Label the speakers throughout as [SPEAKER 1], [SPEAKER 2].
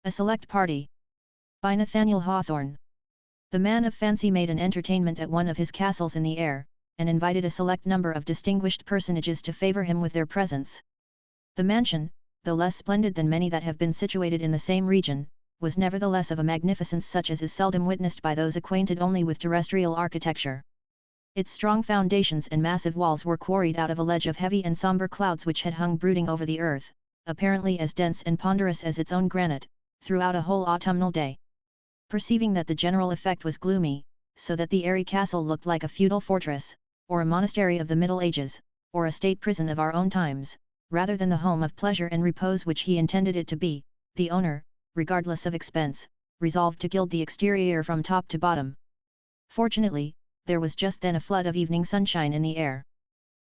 [SPEAKER 1] A Select Party. By Nathaniel Hawthorne. The man of fancy made an entertainment at one of his castles in the air, and invited a select number of distinguished personages to favor him with their presence. The mansion, though less splendid than many that have been situated in the same region, was nevertheless of a magnificence such as is seldom witnessed by those acquainted only with terrestrial architecture. Its strong foundations and massive walls were quarried out of a ledge of heavy and somber clouds which had hung brooding over the earth, apparently as dense and ponderous as its own granite, throughout a whole autumnal day. Perceiving that the general effect was gloomy, so that the airy castle looked like a feudal fortress, or a monastery of the Middle Ages, or a state prison of our own times, rather than the home of pleasure and repose which he intended it to be, the owner, regardless of expense, resolved to gild the exterior from top to bottom. Fortunately, there was just then a flood of evening sunshine in the air.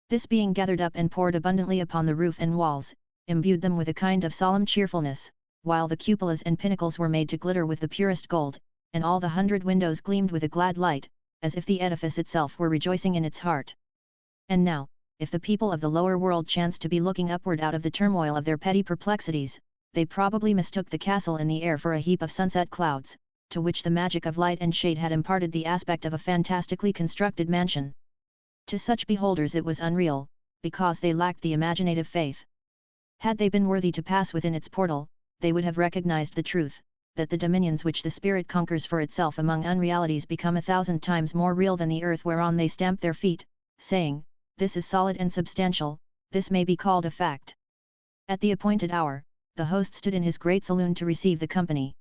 [SPEAKER 1] This being gathered up and poured abundantly upon the roof and walls, imbued them with a kind of solemn cheerfulness, while the cupolas and pinnacles were made to glitter with the purest gold, and all the 100 windows gleamed with a glad light, as if the edifice itself were rejoicing in its heart. And now, if the people of the lower world chanced to be looking upward out of the turmoil of their petty perplexities, they probably mistook the castle in the air for a heap of sunset clouds, to which the magic of light and shade had imparted the aspect of a fantastically constructed mansion. To such beholders it was unreal, because they lacked the imaginative faith. Had they been worthy to pass within its portal, they would have recognized the truth, that the dominions which the spirit conquers for itself among unrealities become 1,000 times more real than the earth whereon they stamp their feet, saying, "This is solid and substantial, this may be called a fact." At the appointed hour, the host stood in his great saloon to receive the company.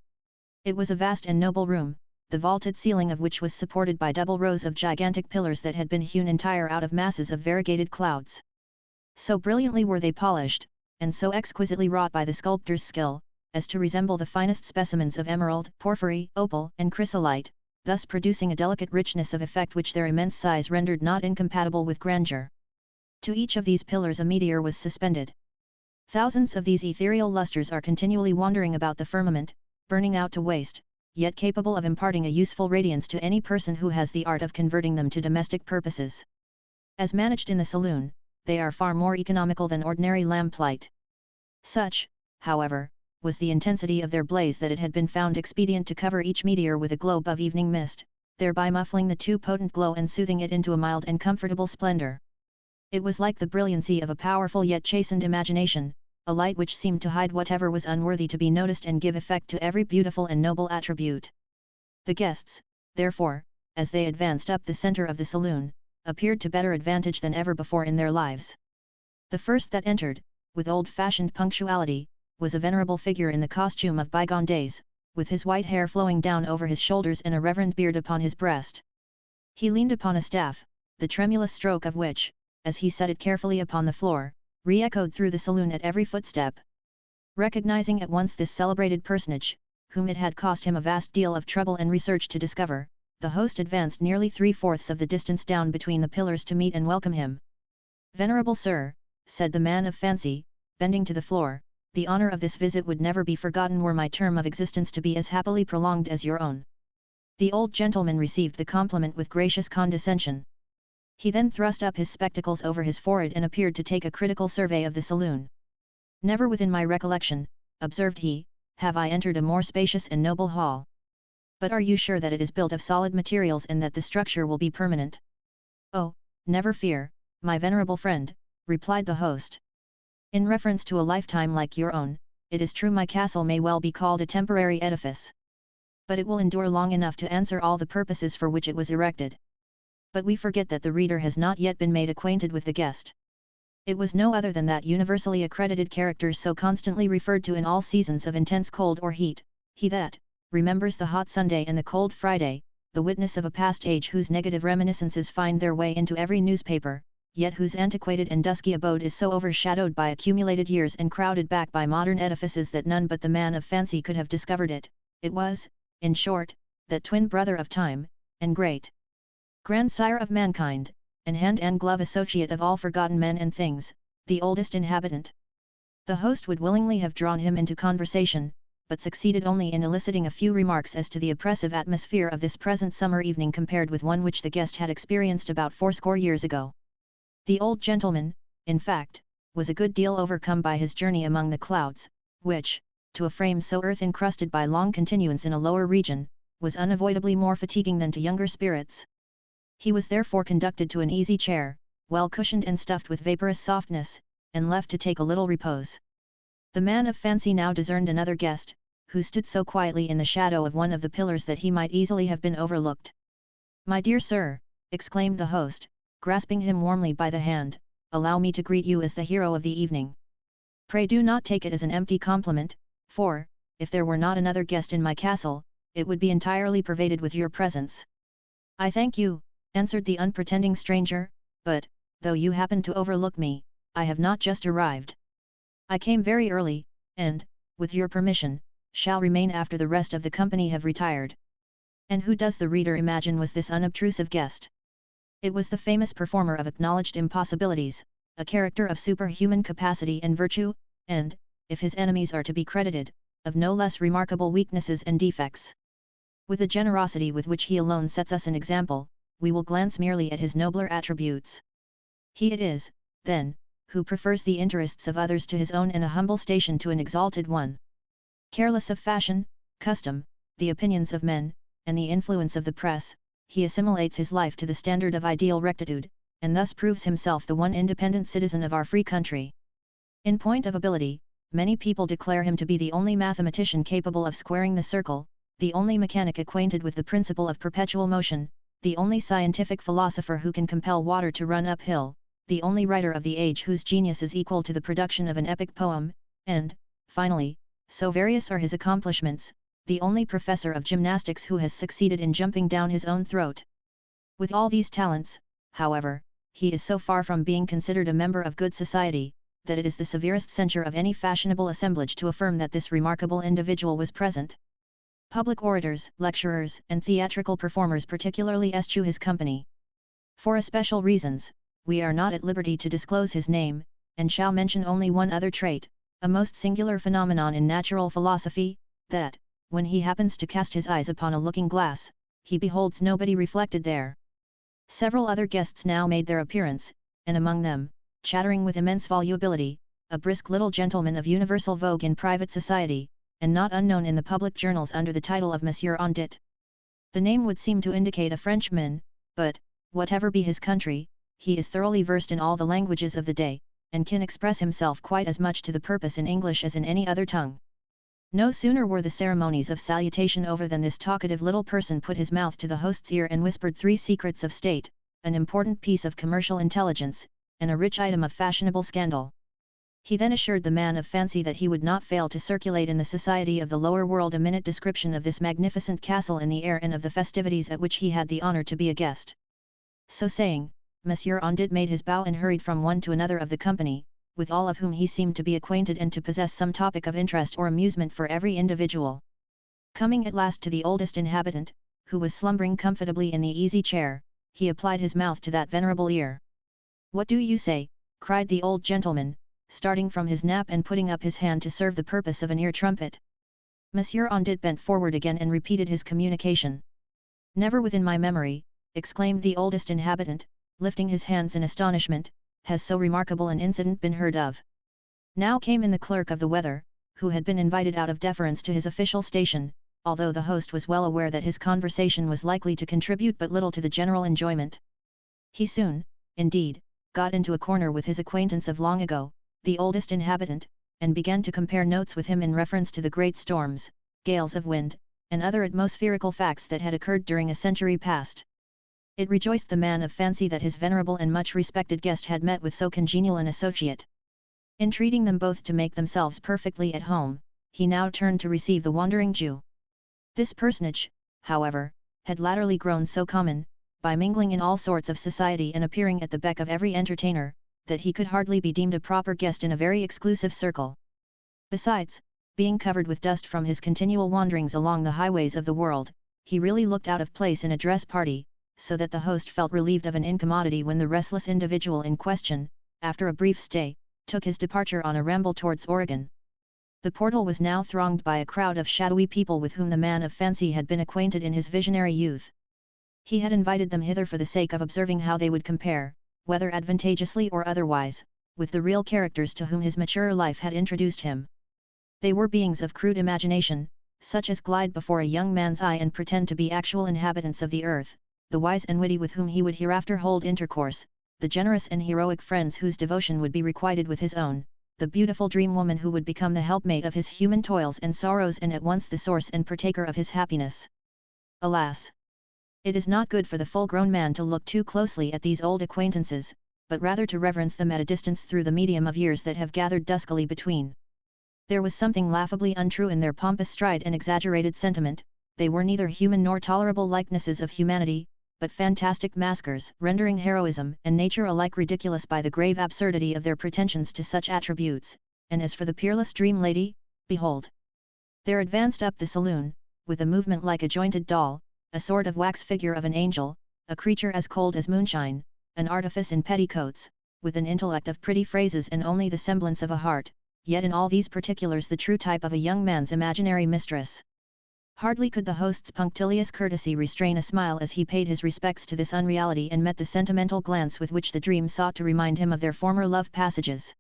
[SPEAKER 1] It was a vast and noble room, the vaulted ceiling of which was supported by double rows of gigantic pillars that had been hewn entire out of masses of variegated clouds. So brilliantly were they polished, and so exquisitely wrought by the sculptor's skill, as to resemble the finest specimens of emerald, porphyry, opal, and chrysolite, thus producing a delicate richness of effect which their immense size rendered not incompatible with grandeur. To each of these pillars a meteor was suspended. Thousands of these ethereal lustres are continually wandering about the firmament, burning out to waste, yet capable of imparting a useful radiance to any person who has the art of converting them to domestic purposes. As managed in the saloon, they are far more economical than ordinary lamplight. Such, however, was the intensity of their blaze that it had been found expedient to cover each meteor with a globe of evening mist, thereby muffling the too potent glow and soothing it into a mild and comfortable splendor. It was like the brilliancy of a powerful yet chastened imagination, a light which seemed to hide whatever was unworthy to be noticed and give effect to every beautiful and noble attribute. The guests, therefore, as they advanced up the center of the saloon, appeared to better advantage than ever before in their lives. The first that entered, with old-fashioned punctuality, was a venerable figure in the costume of bygone days, with his white hair flowing down over his shoulders and a reverend beard upon his breast. He leaned upon a staff, the tremulous stroke of which, as he set it carefully upon the floor, re-echoed through the saloon at every footstep. Recognizing at once this celebrated personage, whom it had cost him a vast deal of trouble and research to discover, the host advanced nearly 3/4 of the distance down between the pillars to meet and welcome him. "Venerable sir," said the man of fancy, bending to the floor, "the honor of this visit would never be forgotten were my term of existence to be as happily prolonged as your own." The old gentleman received the compliment with gracious condescension. He then thrust up his spectacles over his forehead and appeared to take a critical survey of the saloon. "Never within my recollection," observed he, "have I entered a more spacious and noble hall. But are you sure that it is built of solid materials and that the structure will be permanent?" "Oh, never fear, my venerable friend," replied the host. "In reference to a lifetime like your own, it is true my castle may well be called a temporary edifice. But it will endure long enough to answer all the purposes for which it was erected. But we forget that the reader has not yet been made acquainted with the guest. It was no other than that universally accredited character so constantly referred to in all seasons of intense cold or heat, he that remembers the hot Sunday and the cold Friday, the witness of a past age whose negative reminiscences find their way into every newspaper, yet whose antiquated and dusky abode is so overshadowed by accumulated years and crowded back by modern edifices that none but the man of fancy could have discovered it. It was, in short, that twin brother of time, and great grandsire of mankind, and hand and glove associate of all forgotten men and things, the oldest inhabitant. The host would willingly have drawn him into conversation, but succeeded only in eliciting a few remarks as to the oppressive atmosphere of this present summer evening compared with one which the guest had experienced about 80 years ago. The old gentleman, in fact, was a good deal overcome by his journey among the clouds, which, to a frame so earth-encrusted by long continuance in a lower region, was unavoidably more fatiguing than to younger spirits. He was therefore conducted to an easy chair, well cushioned and stuffed with vaporous softness, and left to take a little repose. The man of fancy now discerned another guest, who stood so quietly in the shadow of one of the pillars that he might easily have been overlooked. "My dear sir," exclaimed the host, grasping him warmly by the hand, "allow me to greet you as the hero of the evening. Pray do not take it as an empty compliment, for, if there were not another guest in my castle, it would be entirely pervaded with your presence." "I thank you," answered the unpretending stranger, "but, though you happen to overlook me, I have not just arrived. I came very early, and, with your permission, shall remain after the rest of the company have retired." And who does the reader imagine was this unobtrusive guest? It was the famous performer of acknowledged impossibilities, a character of superhuman capacity and virtue, and, if his enemies are to be credited, of no less remarkable weaknesses and defects. With the generosity with which he alone sets us an example, we will glance merely at his nobler attributes. He it is, then, who prefers the interests of others to his own and a humble station to an exalted one. Careless of fashion, custom, the opinions of men, and the influence of the press, he assimilates his life to the standard of ideal rectitude, and thus proves himself the one independent citizen of our free country. In point of ability, many people declare him to be the only mathematician capable of squaring the circle, the only mechanic acquainted with the principle of perpetual motion, the only scientific philosopher who can compel water to run uphill, the only writer of the age whose genius is equal to the production of an epic poem, and, finally, so various are his accomplishments, the only professor of gymnastics who has succeeded in jumping down his own throat. With all these talents, however, he is so far from being considered a member of good society, that it is the severest censure of any fashionable assemblage to affirm that this remarkable individual was present. Public orators, lecturers, and theatrical performers particularly eschew his company. For especial reasons, we are not at liberty to disclose his name, and shall mention only one other trait, a most singular phenomenon in natural philosophy, that, when he happens to cast his eyes upon a looking-glass, he beholds nobody reflected there. Several other guests now made their appearance, and among them, chattering with immense volubility, a brisk little gentleman of universal vogue in private society, and not unknown in the public journals under the title of Monsieur Ondit. The name would seem to indicate a Frenchman, but, whatever be his country, he is thoroughly versed in all the languages of the day, and can express himself quite as much to the purpose in English as in any other tongue. No sooner were the ceremonies of salutation over than this talkative little person put his mouth to the host's ear and whispered 3 secrets of state, an important piece of commercial intelligence, and a rich item of fashionable scandal. He then assured the man of fancy that he would not fail to circulate in the society of the lower world a minute description of this magnificent castle in the air and of the festivities at which he had the honour to be a guest. So saying, Monsieur Ondit made his bow and hurried from one to another of the company, with all of whom he seemed to be acquainted and to possess some topic of interest or amusement for every individual. Coming at last to the oldest inhabitant, who was slumbering comfortably in the easy chair, he applied his mouth to that venerable ear. "What do you say?" cried the old gentleman, starting from his nap and putting up his hand to serve the purpose of an ear trumpet. Monsieur Ondit bent forward again and repeated his communication. "Never within my memory," exclaimed the oldest inhabitant, lifting his hands in astonishment, "has so remarkable an incident been heard of." Now came in the clerk of the weather, who had been invited out of deference to his official station, although the host was well aware that his conversation was likely to contribute but little to the general enjoyment. He soon, indeed, got into a corner with his acquaintance of long ago, the oldest inhabitant, and began to compare notes with him in reference to the great storms, gales of wind, and other atmospherical facts that had occurred during a century past. It rejoiced the man of fancy that his venerable and much respected guest had met with so congenial an associate. Entreating them both to make themselves perfectly at home, he now turned to receive the wandering Jew. This personage, however, had latterly grown so common, by mingling in all sorts of society and appearing at the beck of every entertainer, that he could hardly be deemed a proper guest in a very exclusive circle. Besides, being covered with dust from his continual wanderings along the highways of the world, he really looked out of place in a dress party, so that the host felt relieved of an incommodity when the restless individual in question, after a brief stay, took his departure on a ramble towards Oregon. The portal was now thronged by a crowd of shadowy people with whom the man of fancy had been acquainted in his visionary youth. He had invited them hither for the sake of observing how they would compare, whether advantageously or otherwise, with the real characters to whom his mature life had introduced him. They were beings of crude imagination, such as glide before a young man's eye and pretend to be actual inhabitants of the earth, the wise and witty with whom he would hereafter hold intercourse, the generous and heroic friends whose devotion would be requited with his own, the beautiful dream woman who would become the helpmate of his human toils and sorrows and at once the source and partaker of his happiness. Alas! It is not good for the full-grown man to look too closely at these old acquaintances, but rather to reverence them at a distance through the medium of years that have gathered duskily between. There was something laughably untrue in their pompous stride and exaggerated sentiment. They were neither human nor tolerable likenesses of humanity, but fantastic maskers, rendering heroism and nature alike ridiculous by the grave absurdity of their pretensions to such attributes. And as for the peerless dream lady, behold! There advanced up the saloon, with a movement like a jointed doll, a sort of wax figure of an angel, a creature as cold as moonshine, an artifice in petticoats, with an intellect of pretty phrases and only the semblance of a heart, yet in all these particulars the true type of a young man's imaginary mistress. Hardly could the host's punctilious courtesy restrain a smile as he paid his respects to this unreality and met the sentimental glance with which the dream sought to remind him of their former love passages.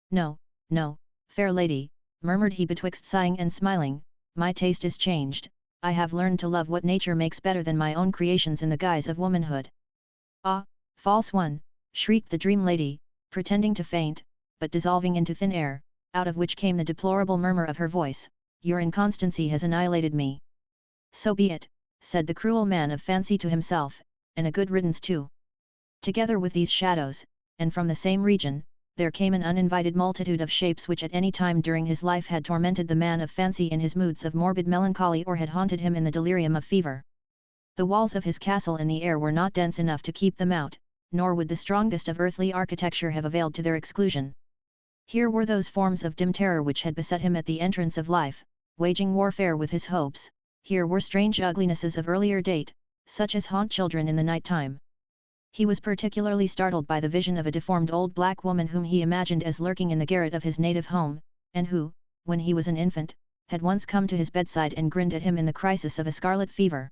[SPEAKER 1] "No, no, fair lady," murmured he betwixt sighing and smiling, "my taste is changed, I have learned to love what nature makes better than my own creations in the guise of womanhood." "Ah, false one!" shrieked the dream lady, pretending to faint, but dissolving into thin air, out of which came the deplorable murmur of her voice, "Your inconstancy has annihilated me." "So be it," said the cruel man of fancy to himself, "and a good riddance too." Together with these shadows, and from the same region, there came an uninvited multitude of shapes which at any time during his life had tormented the man of fancy in his moods of morbid melancholy or had haunted him in the delirium of fever. The walls of his castle and the air were not dense enough to keep them out, nor would the strongest of earthly architecture have availed to their exclusion. Here were those forms of dim terror which had beset him at the entrance of life, waging warfare with his hopes. Here were strange uglinesses of earlier date, such as haunt children in the night time. He was particularly startled by the vision of a deformed old black woman whom he imagined as lurking in the garret of his native home, and who, when he was an infant, had once come to his bedside and grinned at him in the crisis of a scarlet fever.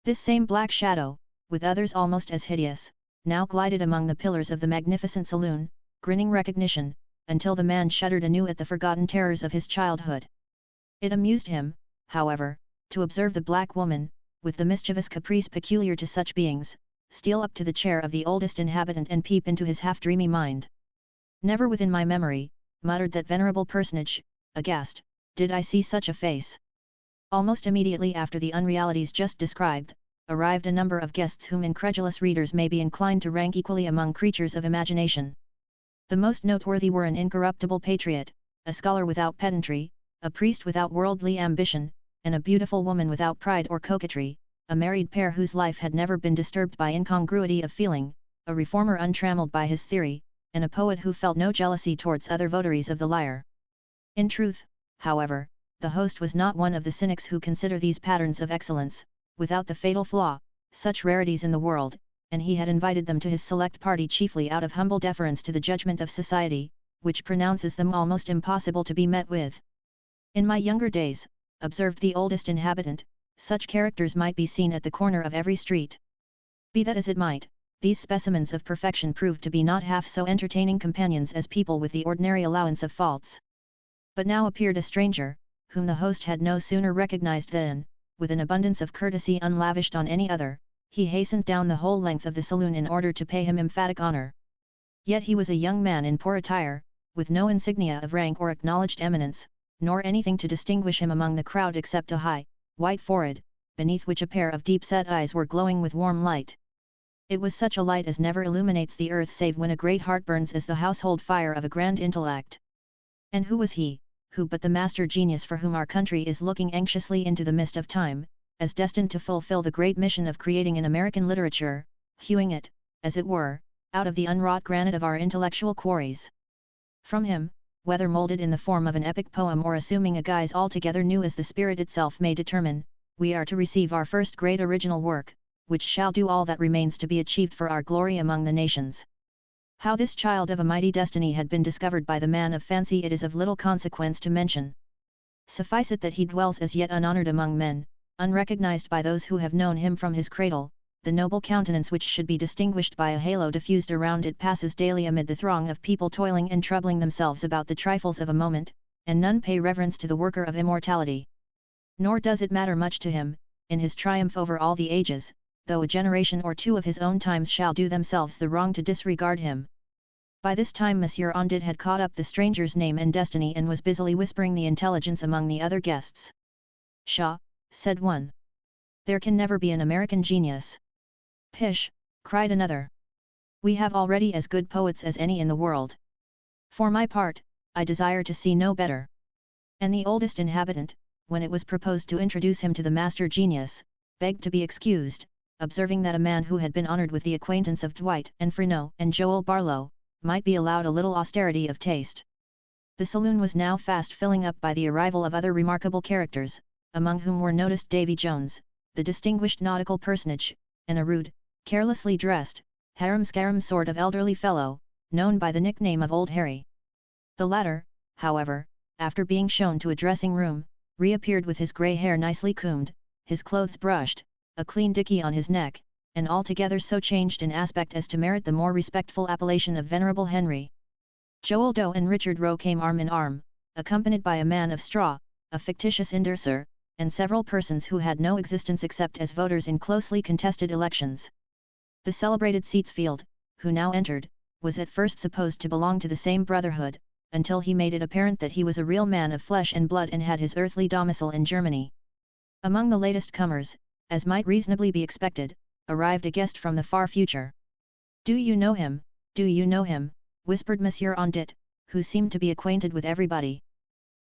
[SPEAKER 1] This same black shadow, with others almost as hideous, now glided among the pillars of the magnificent saloon, grinning recognition, until the man shuddered anew at the forgotten terrors of his childhood. It amused him, however, to observe the black woman, with the mischievous caprice peculiar to such beings, steal up to the chair of the oldest inhabitant and peep into his half-dreamy mind. "Never within my memory," muttered that venerable personage, aghast, "did I see such a face." Almost immediately after the unrealities just described, arrived a number of guests whom incredulous readers may be inclined to rank equally among creatures of imagination. The most noteworthy were an incorruptible patriot, a scholar without pedantry, a priest without worldly ambition, and a beautiful woman without pride or coquetry, a married pair whose life had never been disturbed by incongruity of feeling, a reformer untrammeled by his theory, and a poet who felt no jealousy towards other votaries of the lyre. In truth, however, the host was not one of the cynics who consider these patterns of excellence, without the fatal flaw, such rarities in the world, and he had invited them to his select party chiefly out of humble deference to the judgment of society, which pronounces them almost impossible to be met with. "In my younger days," observed the oldest inhabitant, "such characters might be seen at the corner of every street." Be that as it might, these specimens of perfection proved to be not half so entertaining companions as people with the ordinary allowance of faults. But now appeared a stranger, whom the host had no sooner recognized than, with an abundance of courtesy unlavished on any other, he hastened down the whole length of the saloon in order to pay him emphatic honor. Yet he was a young man in poor attire, with no insignia of rank or acknowledged eminence, nor anything to distinguish him among the crowd except a high, white forehead, beneath which a pair of deep-set eyes were glowing with warm light. It was such a light as never illuminates the earth save when a great heart burns as the household fire of a grand intellect. And who was he, who but the master genius for whom our country is looking anxiously into the mist of time, as destined to fulfill the great mission of creating an American literature, hewing it, as it were, out of the unwrought granite of our intellectual quarries. From him, whether moulded in the form of an epic poem or assuming a guise altogether new as the spirit itself may determine, we are to receive our first great original work, which shall do all that remains to be achieved for our glory among the nations. How this child of a mighty destiny had been discovered by the man of fancy it is of little consequence to mention. Suffice it that he dwells as yet unhonored among men, unrecognized by those who have known him from his cradle. The noble countenance which should be distinguished by a halo diffused around it passes daily amid the throng of people toiling and troubling themselves about the trifles of a moment, and none pay reverence to the worker of immortality. Nor does it matter much to him, in his triumph over all the ages, though a generation or two of his own times shall do themselves the wrong to disregard him. By this time Monsieur Ondit had caught up the stranger's name and destiny and was busily whispering the intelligence among the other guests. "Pshaw," said one. "There can never be an American genius." "Pish," cried another. "We have already as good poets as any in the world. For my part, I desire to see no better." And the oldest inhabitant, when it was proposed to introduce him to the master genius, begged to be excused, observing that a man who had been honoured with the acquaintance of Dwight and Freneau and Joel Barlow, might be allowed a little austerity of taste. The saloon was now fast filling up by the arrival of other remarkable characters, among whom were noticed Davy Jones, the distinguished nautical personage, and a rude, carelessly dressed, harum-scarum sort of elderly fellow, known by the nickname of Old Harry. The latter, however, after being shown to a dressing-room, reappeared with his grey hair nicely combed, his clothes brushed, a clean dickey on his neck, and altogether so changed in aspect as to merit the more respectful appellation of Venerable Henry. Joel Doe and Richard Roe came arm in arm, accompanied by a man of straw, a fictitious indorser, and several persons who had no existence except as voters in closely contested elections. The celebrated Seatsfield, who now entered, was at first supposed to belong to the same brotherhood, until he made it apparent that he was a real man of flesh and blood and had his earthly domicile in Germany. Among the latest comers, as might reasonably be expected, arrived a guest from the far future. "Do you know him, do you know him?" whispered Monsieur Ondit, who seemed to be acquainted with everybody.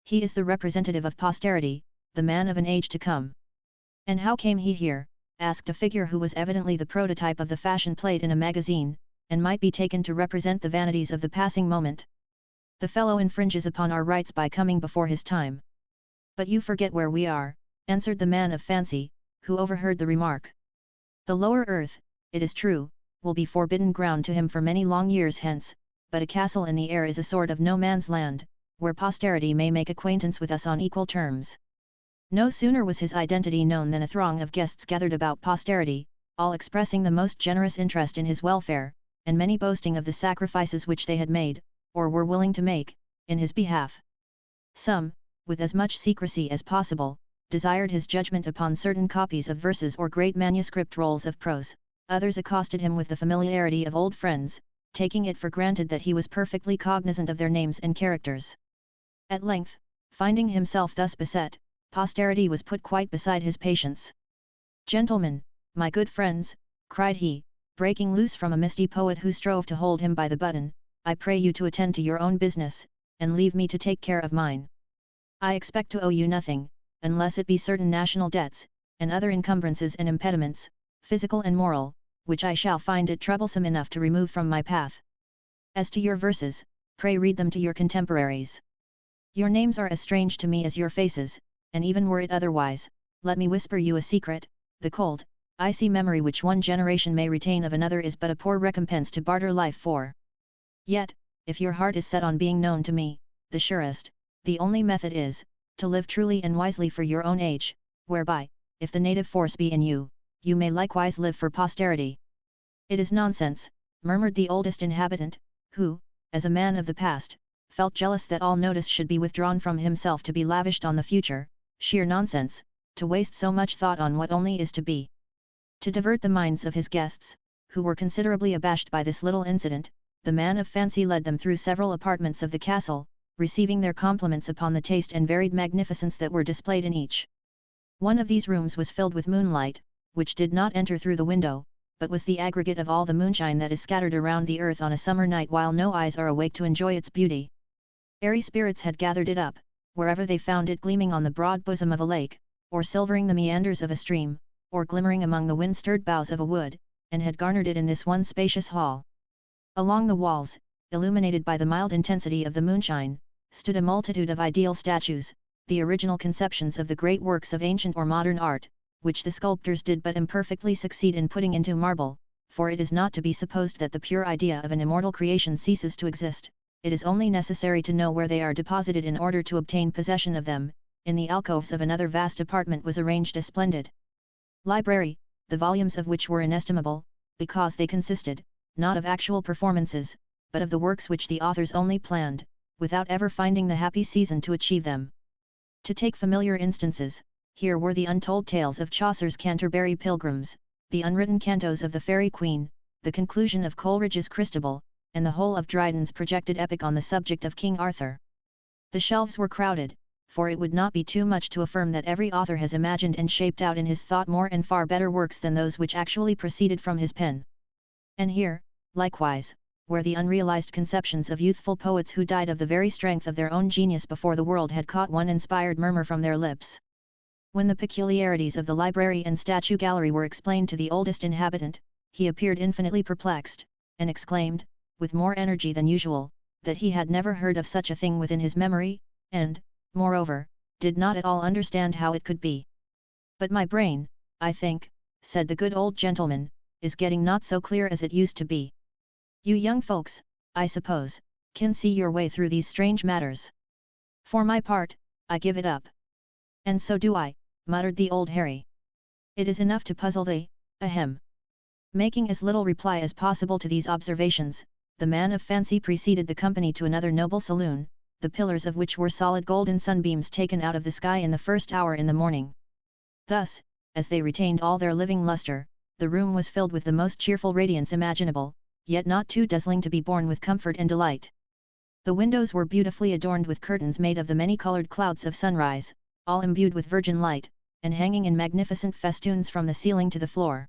[SPEAKER 1] "He is the representative of posterity, the man of an age to come." "And how came he here?" asked a figure who was evidently the prototype of the fashion plate in a magazine, and might be taken to represent the vanities of the passing moment. "The fellow infringes upon our rights by coming before his time." "But you forget where we are," answered the man of fancy, who overheard the remark. "The lower earth, it is true, will be forbidden ground to him for many long years hence, but a castle in the air is a sort of no man's land, where posterity may make acquaintance with us on equal terms." No sooner was his identity known than a throng of guests gathered about posterity, all expressing the most generous interest in his welfare, and many boasting of the sacrifices which they had made, or were willing to make, in his behalf. Some, with as much secrecy as possible, desired his judgment upon certain copies of verses or great manuscript rolls of prose, others accosted him with the familiarity of old friends, taking it for granted that he was perfectly cognizant of their names and characters. At length, finding himself thus beset, posterity was put quite beside his patience. "Gentlemen, my good friends," cried he, breaking loose from a misty poet who strove to hold him by the button, "I pray you to attend to your own business, and leave me to take care of mine. I expect to owe you nothing, unless it be certain national debts, and other encumbrances and impediments, physical and moral, which I shall find it troublesome enough to remove from my path. As to your verses, pray read them to your contemporaries. Your names are as strange to me as your faces, and even were it otherwise, let me whisper you a secret, the cold, icy memory which one generation may retain of another is but a poor recompense to barter life for. Yet, if your heart is set on being known to me, the surest, the only method is, to live truly and wisely for your own age, whereby, if the native force be in you, you may likewise live for posterity." "It is nonsense," murmured the oldest inhabitant, who, as a man of the past, felt jealous that all notice should be withdrawn from himself to be lavished on the future. "Sheer nonsense, to waste so much thought on what only is to be." To divert the minds of his guests, who were considerably abashed by this little incident, the man of fancy led them through several apartments of the castle, receiving their compliments upon the taste and varied magnificence that were displayed in each. One of these rooms was filled with moonlight, which did not enter through the window, but was the aggregate of all the moonshine that is scattered around the earth on a summer night while no eyes are awake to enjoy its beauty. Airy spirits had gathered it up, wherever they found it gleaming on the broad bosom of a lake, or silvering the meanders of a stream, or glimmering among the wind-stirred boughs of a wood, and had garnered it in this one spacious hall. Along the walls, illuminated by the mild intensity of the moonshine, stood a multitude of ideal statues, the original conceptions of the great works of ancient or modern art, which the sculptors did but imperfectly succeed in putting into marble, for it is not to be supposed that the pure idea of an immortal creation ceases to exist, it is only necessary to know where they are deposited in order to obtain possession of them. In the alcoves of another vast apartment was arranged a splendid library, the volumes of which were inestimable, because they consisted, not of actual performances, but of the works which the authors only planned, without ever finding the happy season to achieve them. To take familiar instances, here were the untold tales of Chaucer's Canterbury Pilgrims, the unwritten cantos of the Fairy Queen, the conclusion of Coleridge's Christabel, and the whole of Dryden's projected epic on the subject of King Arthur. The shelves were crowded, for it would not be too much to affirm that every author has imagined and shaped out in his thought more and far better works than those which actually proceeded from his pen. And here, likewise, were the unrealized conceptions of youthful poets who died of the very strength of their own genius before the world had caught one inspired murmur from their lips. When the peculiarities of the library and statue gallery were explained to the oldest inhabitant, he appeared infinitely perplexed, and exclaimed, with more energy than usual, that he had never heard of such a thing within his memory, and, moreover, did not at all understand how it could be. "But my brain, I think," said the good old gentleman, "is getting not so clear as it used to be. You young folks, I suppose, can see your way through these strange matters. For my part, I give it up." "And so do I," muttered the old Harry. "It is enough to puzzle thee, ahem." Making as little reply as possible to these observations, the man of fancy preceded the company to another noble saloon, the pillars of which were solid golden sunbeams taken out of the sky in the first hour in the morning. Thus, as they retained all their living lustre, the room was filled with the most cheerful radiance imaginable, yet not too dazzling to be borne with comfort and delight. The windows were beautifully adorned with curtains made of the many-colored clouds of sunrise, all imbued with virgin light, and hanging in magnificent festoons from the ceiling to the floor.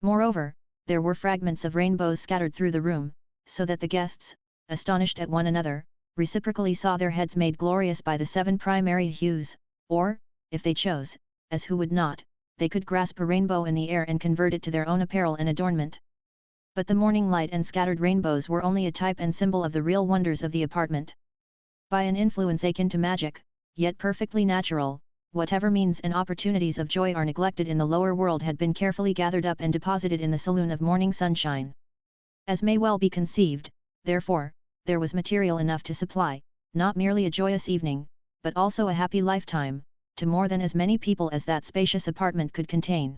[SPEAKER 1] Moreover, there were fragments of rainbows scattered through the room, so that the guests, astonished at one another, reciprocally saw their heads made glorious by the 7 primary hues, or, if they chose, as who would not, they could grasp a rainbow in the air and convert it to their own apparel and adornment. But the morning light and scattered rainbows were only a type and symbol of the real wonders of the apartment. By an influence akin to magic, yet perfectly natural, whatever means and opportunities of joy are neglected in the lower world had been carefully gathered up and deposited in the saloon of morning sunshine. As may well be conceived, therefore, there was material enough to supply, not merely a joyous evening, but also a happy lifetime, to more than as many people as that spacious apartment could contain.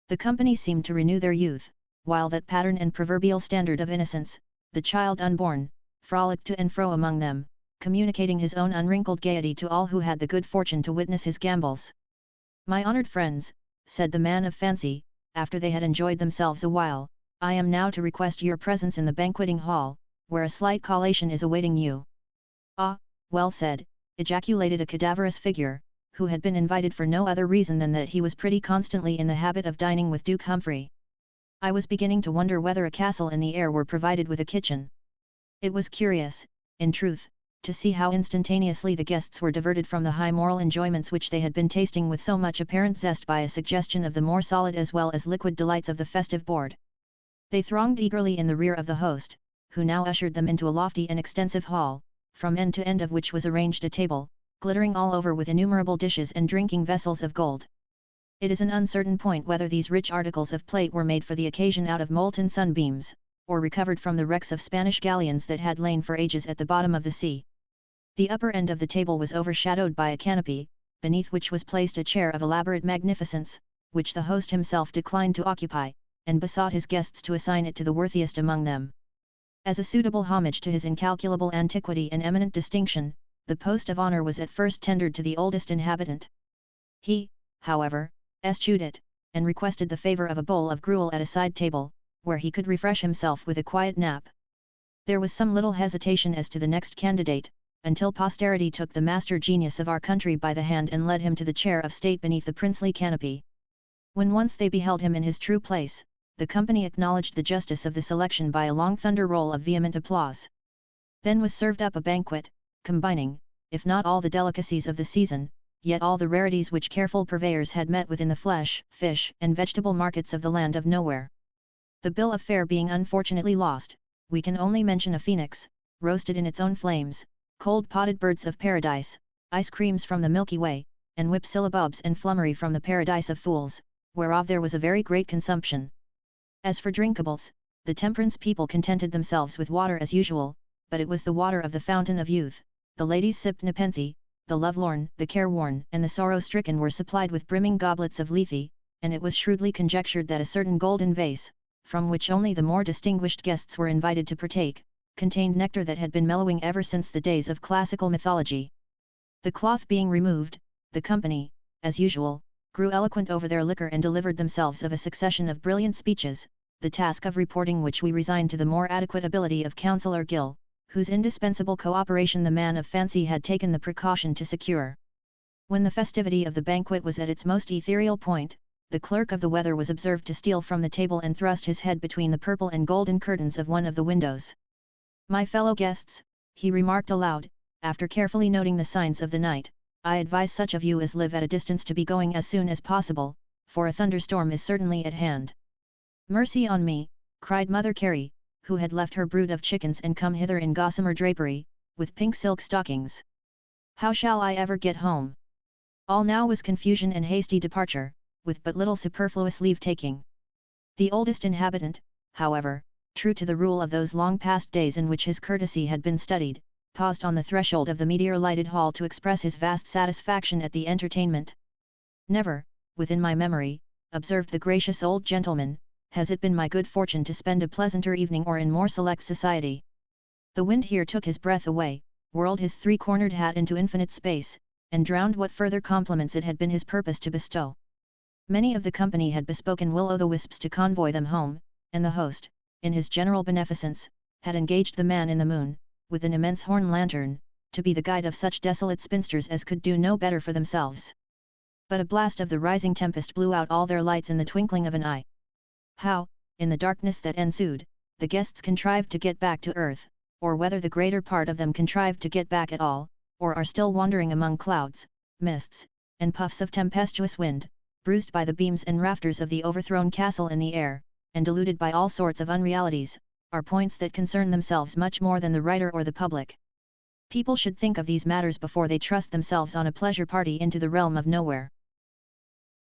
[SPEAKER 1] The company seemed to renew their youth, while that pattern and proverbial standard of innocence, the child unborn, frolicked to and fro among them, communicating his own unwrinkled gaiety to all who had the good fortune to witness his gambols. "My honoured friends," said the man of fancy, after they had enjoyed themselves a while, "I am now to request your presence in the banqueting hall, where a slight collation is awaiting you." "Ah, well said," ejaculated a cadaverous figure, who had been invited for no other reason than that he was pretty constantly in the habit of dining with Duke Humphrey. "I was beginning to wonder whether a castle in the air were provided with a kitchen." It was curious, in truth, to see how instantaneously the guests were diverted from the high moral enjoyments which they had been tasting with so much apparent zest by a suggestion of the more solid as well as liquid delights of the festive board. They thronged eagerly in the rear of the host, who now ushered them into a lofty and extensive hall, from end to end of which was arranged a table, glittering all over with innumerable dishes and drinking vessels of gold. It is an uncertain point whether these rich articles of plate were made for the occasion out of molten sunbeams, or recovered from the wrecks of Spanish galleons that had lain for ages at the bottom of the sea. The upper end of the table was overshadowed by a canopy, beneath which was placed a chair of elaborate magnificence, which the host himself declined to occupy, and besought his guests to assign it to the worthiest among them. As a suitable homage to his incalculable antiquity and eminent distinction, the post of honour was at first tendered to the oldest inhabitant. He, however, eschewed it, and requested the favour of a bowl of gruel at a side table, where he could refresh himself with a quiet nap. There was some little hesitation as to the next candidate, until posterity took the master genius of our country by the hand and led him to the chair of state beneath the princely canopy. When once they beheld him in his true place, the company acknowledged the justice of the selection by a long thunder roll of vehement applause. Then was served up a banquet, combining, if not all the delicacies of the season, yet all the rarities which careful purveyors had met with in the flesh, fish, and vegetable markets of the land of nowhere. The bill of fare being unfortunately lost, we can only mention a phoenix, roasted in its own flames, cold potted birds of paradise, ice creams from the Milky Way, and whip syllabubs and flummery from the paradise of fools, whereof there was a very great consumption. As for drinkables, the temperance people contented themselves with water as usual, but it was the water of the fountain of youth. The ladies sipped nepenthe, the lovelorn, the careworn, and the sorrow-stricken were supplied with brimming goblets of lethe, and it was shrewdly conjectured that a certain golden vase, from which only the more distinguished guests were invited to partake, contained nectar that had been mellowing ever since the days of classical mythology. The cloth being removed, the company, as usual, grew eloquent over their liquor and delivered themselves of a succession of brilliant speeches, the task of reporting which we resigned to the more adequate ability of Councillor Gill, whose indispensable cooperation the man of fancy had taken the precaution to secure. When the festivity of the banquet was at its most ethereal point, the clerk of the weather was observed to steal from the table and thrust his head between the purple and golden curtains of one of the windows. "My fellow guests," he remarked aloud, after carefully noting the signs of the night, "I advise such of you as live at a distance to be going as soon as possible, for a thunderstorm is certainly at hand." "Mercy on me," cried Mother Carey, who had left her brood of chickens and come hither in gossamer drapery, with pink silk stockings. "How shall I ever get home?" All now was confusion and hasty departure, with but little superfluous leave-taking. The oldest inhabitant, however, true to the rule of those long-past days in which his courtesy had been studied, paused on the threshold of the meteor-lighted hall to express his vast satisfaction at the entertainment. "Never, within my memory," observed the gracious old gentleman, "has it been my good fortune to spend a pleasanter evening or in more select society." The wind here took his breath away, whirled his three-cornered hat into infinite space, and drowned what further compliments it had been his purpose to bestow. Many of the company had bespoken will-o'-the-wisps to convoy them home, and the host, in his general beneficence, had engaged the man in the moon, with an immense horn lantern, to be the guide of such desolate spinsters as could do no better for themselves. But a blast of the rising tempest blew out all their lights in the twinkling of an eye. How, in the darkness that ensued, the guests contrived to get back to earth, or whether the greater part of them contrived to get back at all, or are still wandering among clouds, mists, and puffs of tempestuous wind, bruised by the beams and rafters of the overthrown castle in the air, and deluded by all sorts of unrealities, are points that concern themselves much more than the writer or the public. People should think of these matters before they trust themselves on a pleasure party into the realm of nowhere.